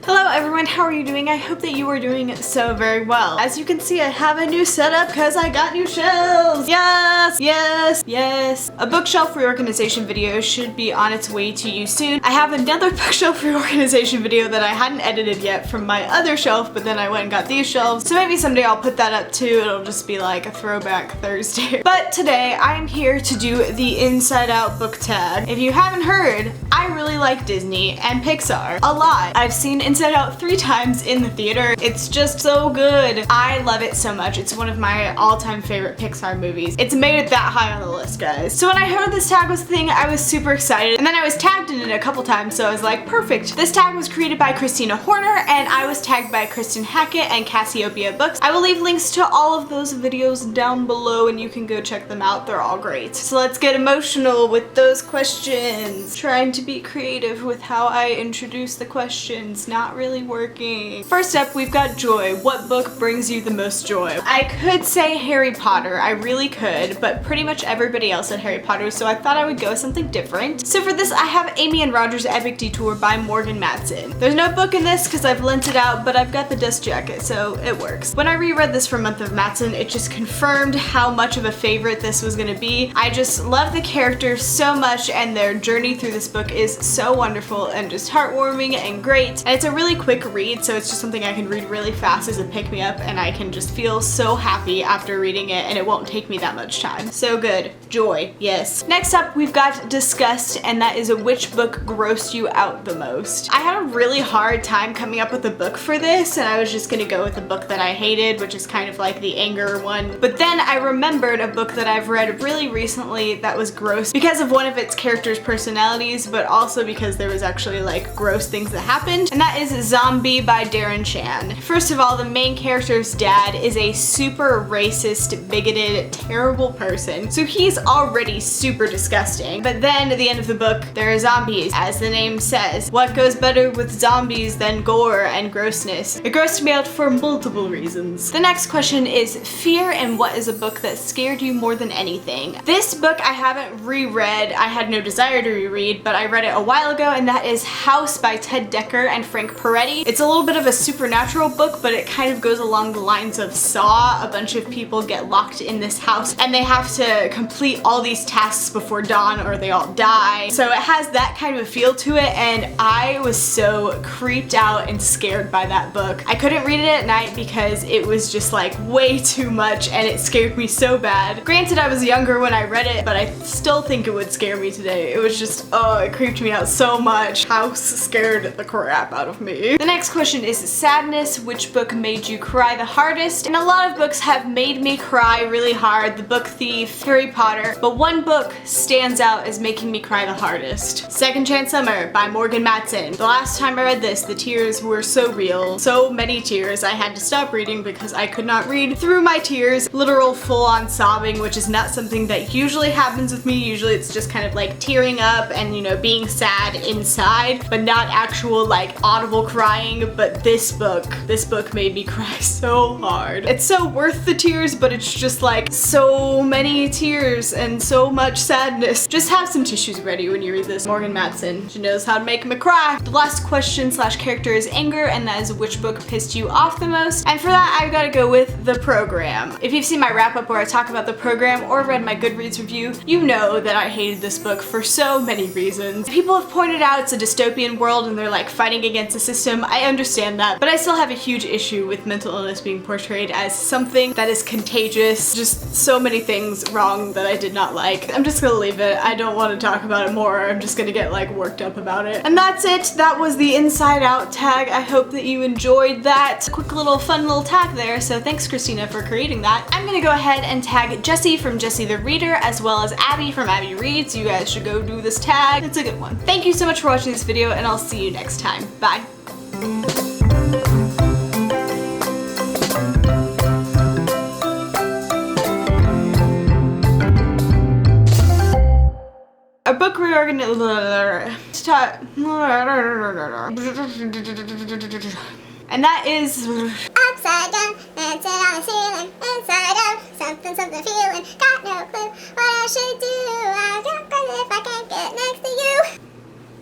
Hello everyone, how are you doing? I hope that you are doing so very well. As you can see, I have a new setup because I got new shelves. Yes, yes, yes. A bookshelf reorganization video should be on its way to you soon. I have another bookshelf reorganization video that I hadn't edited yet from my other shelf, but then I went and got these shelves. So maybe someday I'll put that up too. It'll just be like a throwback Thursday. But today I am here to do the Inside Out book tag. If you haven't heard, I really like Disney and Pixar a lot. I've seen Inside Out 3 times in the theater. It's just so good. I love it so much. It's one of my all-time favorite Pixar movies. It's made it that high on the list, guys. So when I heard this tag was a thing, I was super excited. And then I was tagged in it a couple times, so I was like, perfect. This tag was created by Christina Horner, and I was tagged by Kristen Hackett and Cassiopeia Books. I will leave links to all of those videos down below, and you can go check them out. They're all great. So let's get emotional with those questions. Trying to be creative with how I introduce the questions. Not really working. First up, we've got joy. What book brings you the most joy? I could say Harry Potter. I really could, but pretty much everybody else said Harry Potter, so I thought I would go with something different. So for this, I have Amy and Roger's Epic Detour by Morgan Matson. There's no book in this because I've lent it out, but I've got the dust jacket, so it works. When I reread this for Month of Matson, it just confirmed how much of a favorite this was gonna be. I just love the characters so much, and their journey through this book is so wonderful and just heartwarming and great. And it's a really quick read, so it's just something I can read really fast as a pick-me-up, and I can just feel so happy after reading it, and it won't take me that much time. So good. Joy. Yes. Next up, we've got Disgust, and that is which book grossed you out the most. I had a really hard time coming up with a book for this, and I was just gonna go with a book that I hated, which is kind of like the anger one. But then I remembered a book that I've read really recently that was gross because of one of its characters' personalities, but also because there was actually like gross things that happened, and that is Zombie by Darren Chan. First of all, the main character's dad is a super racist, bigoted, terrible person, so he's already super disgusting. But then at the end of the book, there are zombies. As the name says, what goes better with zombies than gore and grossness? It grossed me out for multiple reasons. The next question is fear, and what is a book that scared you more than anything? This book I haven't reread. I had no desire to reread, but I read it a while ago, and that is House by Ted Dekker and Frank Peretti. It's a little bit of a supernatural book, but it kind of goes along the lines of Saw. A bunch of people get locked in this house, and they have to complete all these tasks before dawn or they all die. So it has that kind of a feel to it, and I was so creeped out and scared by that book. I couldn't read it at night because it was just like way too much, and it scared me so bad. Granted, I was younger when I read it, but I still think it would scare me today. It was just, oh, it creeped me out so much. House scared the crap out of me. The next question is sadness. Which book made you cry the hardest? And a lot of books have made me cry really hard. The Book Thief, Harry Potter, but one book stands out as making me cry the hardest. Second Chance Summer by Morgan Matson. The last time I read this, the tears were so real. So many tears. I had to stop reading because I could not read through my tears. Literal full-on sobbing, which is not something that usually happens with me. Usually it's just kind of like tearing up and, you know, being sad inside, but not actual like audible crying. But this book made me cry so hard. It's so worth the tears, but it's just like so many tears and so much sadness. Just have some tissues ready when you read this. Morgan Matson, she knows how to make me cry. The last question slash character is anger, and that is which book pissed you off the most? And for that, I've got to go with The Program. If you've seen my wrap up where I talk about The Program or read my Goodreads review, you know that I hated this book for so many reasons. People have pointed out it's a dystopian world and they're like fighting against the system. I understand that, but I still have a huge issue with mental illness being portrayed as something that is contagious. Just so many things wrong that I did not like. I'm just gonna leave it. I don't want to talk about it more. I'm just gonna get like worked up about it. And that's it. That was the Inside Out tag. I hope that you enjoyed that. Quick little fun little tag there, so thanks Christina for creating that. I'm gonna go ahead and tag Jessie from Jessie the Reader, as well as Abby from Abby Reads. You guys should go do this tag. It's a good one. Thank you so much for watching this video, and I'll see you next time. Bye. A book reorganization. And that is upside down, dancing on the ceiling, inside out, something feeling, got no clue what I should do. I don't